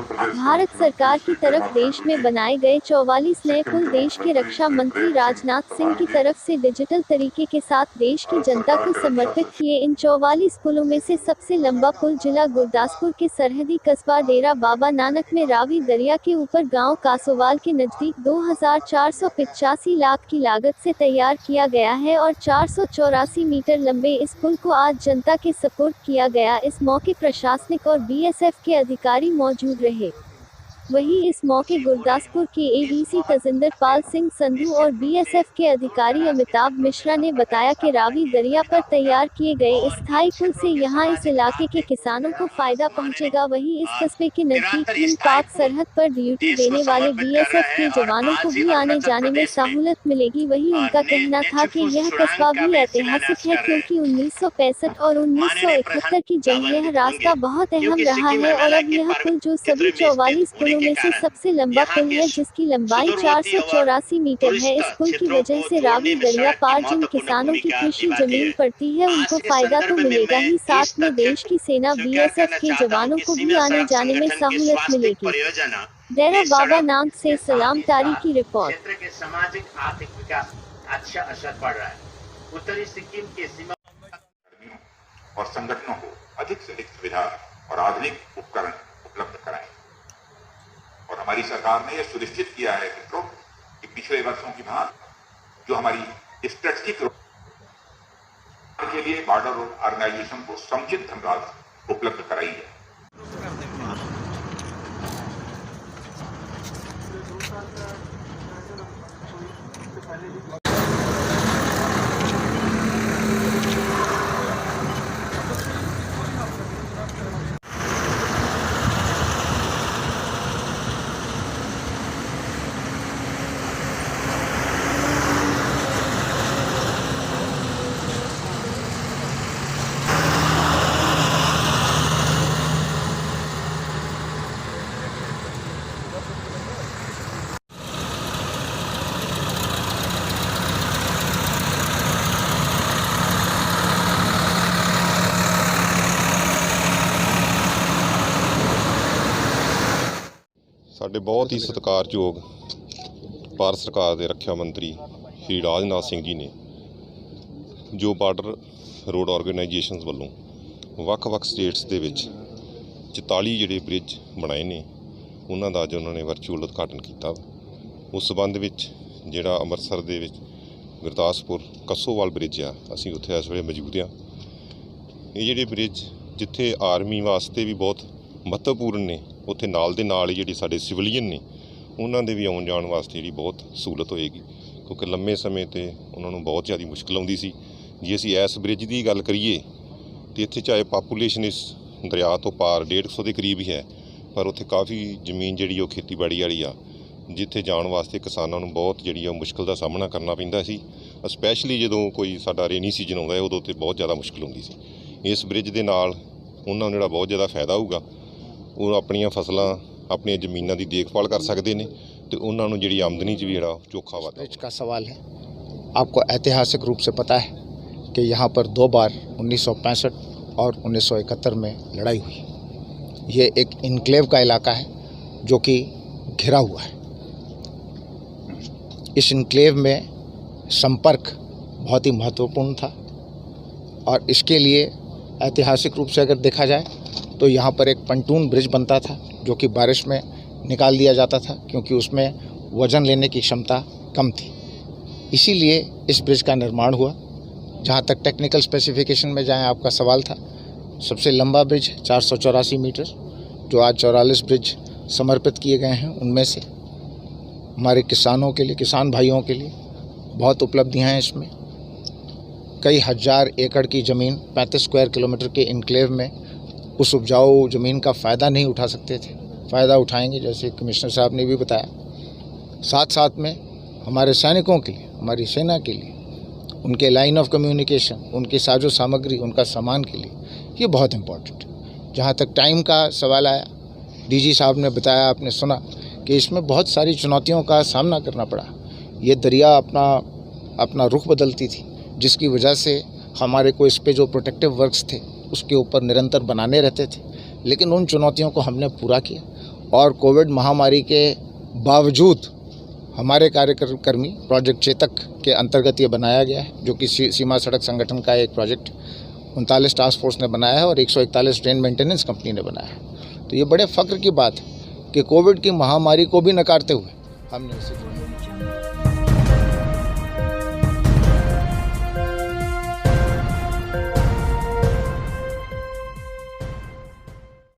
भारत सरकार की तरफ देश में बनाए गए 44 नए पुल देश के रक्षा मंत्री राजनाथ सिंह की तरफ से डिजिटल तरीके के साथ देश की जनता को समर्पित किए। इन 44 पुलों में से सबसे लंबा पुल जिला गुरदासपुर के सरहदी कस्बा डेरा बाबा नानक में रावी दरिया के ऊपर गांव कासोवाल के नजदीक 2485 लाख की लागत से तैयार किया गया है और 484 मीटर लंबे इस पुल को आज जनता के सपुर्द किया गया। इस मौके प्रशासनिक और बीएसएफ के अधिकारी मौजूद रहे। वहीं इस मौके गुरदासपुर के एडीसी तजिंदर पाल सिंह संधू और बीएसएफ के अधिकारी अमिताभ मिश्रा ने बताया कि रावी दरिया पर तैयार किए गए इस स्थायी पुल से यहां इस इलाके के किसानों को फायदा पहुंचेगा। वहीं इस कस्बे के नजदीक चीन पाक सरहद पर ड्यूटी देने वाले बीएसएफ के जवानों को भी आने जाने में सहूलत मिलेगी। वहीं उनका कहना था कि यह कस्बा भी ऐतिहासिक है क्योंकि 1965 और 1971 की जंग में यह रास्ता बहुत अहम रहा है और अब यह पुल जो सभी 44 पुलों में से सबसे लंबा पुल है जिसकी लंबाई 484 मीटर है। इस पुल की वजह से रावी दरिया पार जिन किसानों की कृषि जमीन पड़ती है उनको फायदा तो मिलेगा ही, साथ में देश की सेना बीएसएफ के जवानों को भी आने जाने में सहूलत मिलेगी। डेरा बाबा नानक से सलाम तारी की रिपोर्ट। क्षेत्र के सामाजिक आर्थिक विकास अच्छा असर पड़ रहा है। उत्तरी सिक्किम के सीमा और संगठनों को अधिक से अधिक सुविधा और आधुनिक उपकरण उपलब्ध कराएं। और हमारी सरकार ने यह सुनिश्चित किया है कि पिछले वर्षों की भांति जो हमारी स्ट्रेटेजिक के लिए बॉर्डर ऑर्गेनाइजेशन को समुचित धनराशि उपलब्ध कराई है। ਸਾਡੇ ਬਹੁਤ ਹੀ ਸਤਿਕਾਰਯੋਗ ਭਾਰਤ ਸਰਕਾਰ ਦੇ ਰੱਖਿਆ ਮੰਤਰੀ ਸ਼੍ਰੀ ਰਾਜਨਾਥ ਸਿੰਘ ਜੀ ਨੇ ਜੋ ਬਾਰਡਰ ਰੋਡ ਆਰਗੇਨਾਈਜੇਸ਼ਨਸ ਵੱਲੋਂ ਵੱਖ-ਵੱਖ ਸਟੇਟਸ ਦੇ ਵਿੱਚ 44 ਜਿਹੜੇ ਬ੍ਰਿਜ ਬਣਾਏ ਨੇ ਉਹਨਾਂ ਦਾ ਅੱਜ ਉਹਨਾਂ ਨੇ ਵਰਚੁਅਲ ਉਦਘਾਟਨ ਕੀਤਾ। ਉਸ ਸੰਬੰਧ ਵਿੱਚ ਜਿਹੜਾ ਅੰਮ੍ਰਿਤਸਰ ਦੇ ਵਿੱਚ ਗੁਰਦਾਸਪੁਰ ਕਸੋਵਾਲ ਬ੍ਰਿਜ ਆ, ਅਸੀਂ ਉੱਥੇ ਇਸ ਵੇਲੇ ਮੌਜੂਦ ਆ। ਇਹ ਜਿਹੜੇ ਬ੍ਰਿਜ ਜਿੱਥੇ ਆਰਮੀ ਵਾਸਤੇ ਵੀ ਬਹੁਤ ਮਹੱਤਵਪੂਰਨ ਨੇ, ਉੱਥੇ ਨਾਲ ਦੇ ਨਾਲ ਹੀ ਜਿਹੜੀ ਸਾਡੇ ਸਿਵਲੀਅਨ ਨੇ ਉਹਨਾਂ ਦੇ ਵੀ ਆਉਣ ਜਾਣ ਵਾਸਤੇ ਜਿਹੜੀ ਬਹੁਤ ਸਹੂਲਤ ਹੋਏਗੀ ਕਿਉਂਕਿ ਲੰਮੇ ਸਮੇਂ 'ਤੇ ਉਹਨਾਂ ਨੂੰ ਬਹੁਤ ਜ਼ਿਆਦਾ ਮੁਸ਼ਕਿਲ ਆਉਂਦੀ ਸੀ। ਜੇ ਅਸੀਂ ਇਸ ਬ੍ਰਿਜ ਦੀ ਗੱਲ ਕਰੀਏ ਤਾਂ ਇੱਥੇ ਚਾਹੇ ਪਾਪੂਲੇਸ਼ਨ ਇਸ ਦਰਿਆ ਤੋਂ ਪਾਰ 150 ਦੇ ਕਰੀਬ ਹੀ ਹੈ, ਪਰ ਉੱਥੇ ਕਾਫੀ ਜ਼ਮੀਨ ਜਿਹੜੀ ਉਹ ਖੇਤੀਬਾੜੀ ਵਾਲੀ ਆ, ਜਿੱਥੇ ਜਾਣ ਵਾਸਤੇ ਕਿਸਾਨਾਂ ਨੂੰ ਬਹੁਤ ਜਿਹੜੀ ਉਹ ਮੁਸ਼ਕਿਲ ਦਾ ਸਾਹਮਣਾ ਕਰਨਾ ਪੈਂਦਾ ਸੀ। ਸਪੈਸ਼ਲੀ ਜਦੋਂ ਕੋਈ ਸਾਡਾ ਰੇਨੀ ਸੀਜ਼ਨ ਆਉਂਦਾ ਹੈ ਉਦੋਂ ਤੇ ਬਹੁਤ ਜ਼ਿਆਦਾ ਮੁਸ਼ਕਿਲ ਹੁੰਦੀ ਸੀ। ਇਸ ਬ੍ਰਿਜ ਦੇ ਨਾਲ ਉਹਨਾਂ ਨੂੰ ਜਿਹੜਾ ਬਹੁਤ ਜ਼ਿਆਦਾ ਫਾਇਦਾ ਹੋਊਗਾ, ਉਹ ਆਪਣੀਆਂ ਫਸਲਾਂ अपनी ज़मीनों की देखभाल कर सकते हैं तो उन्होंने जी आमदनी भी जरा चोखा वादा। ब्रिज का सवाल है, आपको ऐतिहासिक रूप से पता है कि यहाँ पर 2 बार 1965 और 1971 में लड़ाई हुई। ये एक इनक्लेव का इलाका है जो कि घिरा हुआ है। इस इनक्लेव में संपर्क बहुत ही महत्वपूर्ण था और इसके लिए ऐतिहासिक रूप से अगर देखा जाए तो यहाँ पर एक पंटून ब्रिज बनता था जो कि बारिश में निकाल दिया जाता था क्योंकि उसमें वज़न लेने की क्षमता कम थी। इसीलिए इस ब्रिज का निर्माण हुआ। जहाँ तक टेक्निकल स्पेसिफिकेशन में जाएँ, आपका सवाल था, सबसे लंबा ब्रिज 484 मीटर जो आज 44 ब्रिज समर्पित किए गए हैं, उनमें से हमारे किसानों के लिए, किसान भाइयों के लिए बहुत उपलब्धियाँ हैं। इसमें कई हज़ार एकड़ की ज़मीन 35 स्क्वायर किलोमीटर के इनक्लेव में उस उपजाऊ ज़मीन का फ़ायदा नहीं उठा सकते थे, फ़ायदा उठाएंगे जैसे कमिश्नर साहब ने भी बताया। साथ साथ में हमारे सैनिकों के लिए, हमारी सेना के लिए, उनके लाइन ऑफ कम्युनिकेशन, उनकी साजो सामग्री, उनका सामान के लिए ये बहुत इम्पोर्टेंट है। जहाँ तक टाइम का सवाल आया, डीजी साहब ने बताया, आपने सुना कि इसमें बहुत सारी चुनौतियों का सामना करना पड़ा। ये दरिया अपना रुख बदलती थी जिसकी वजह से हमारे को इस पे जो प्रोटेक्टिव वर्क्स थे उसके ऊपर निरंतर बनाने रहते थे, लेकिन उन चुनौतियों को हमने पूरा किया और कोविड महामारी के बावजूद हमारे कार्यकर्मी प्रोजेक्ट चेतक के अंतर्गत ये बनाया गया है, जो कि सीमा सड़क संगठन का एक प्रोजेक्ट 39 टास्क फोर्स ने बनाया है और 141 ट्रेन मेंटेनेंस कंपनी ने बनाया है। तो ये बड़े फ़ख्र की बात है कि कोविड की महामारी को भी नकारते हुए हमने इसे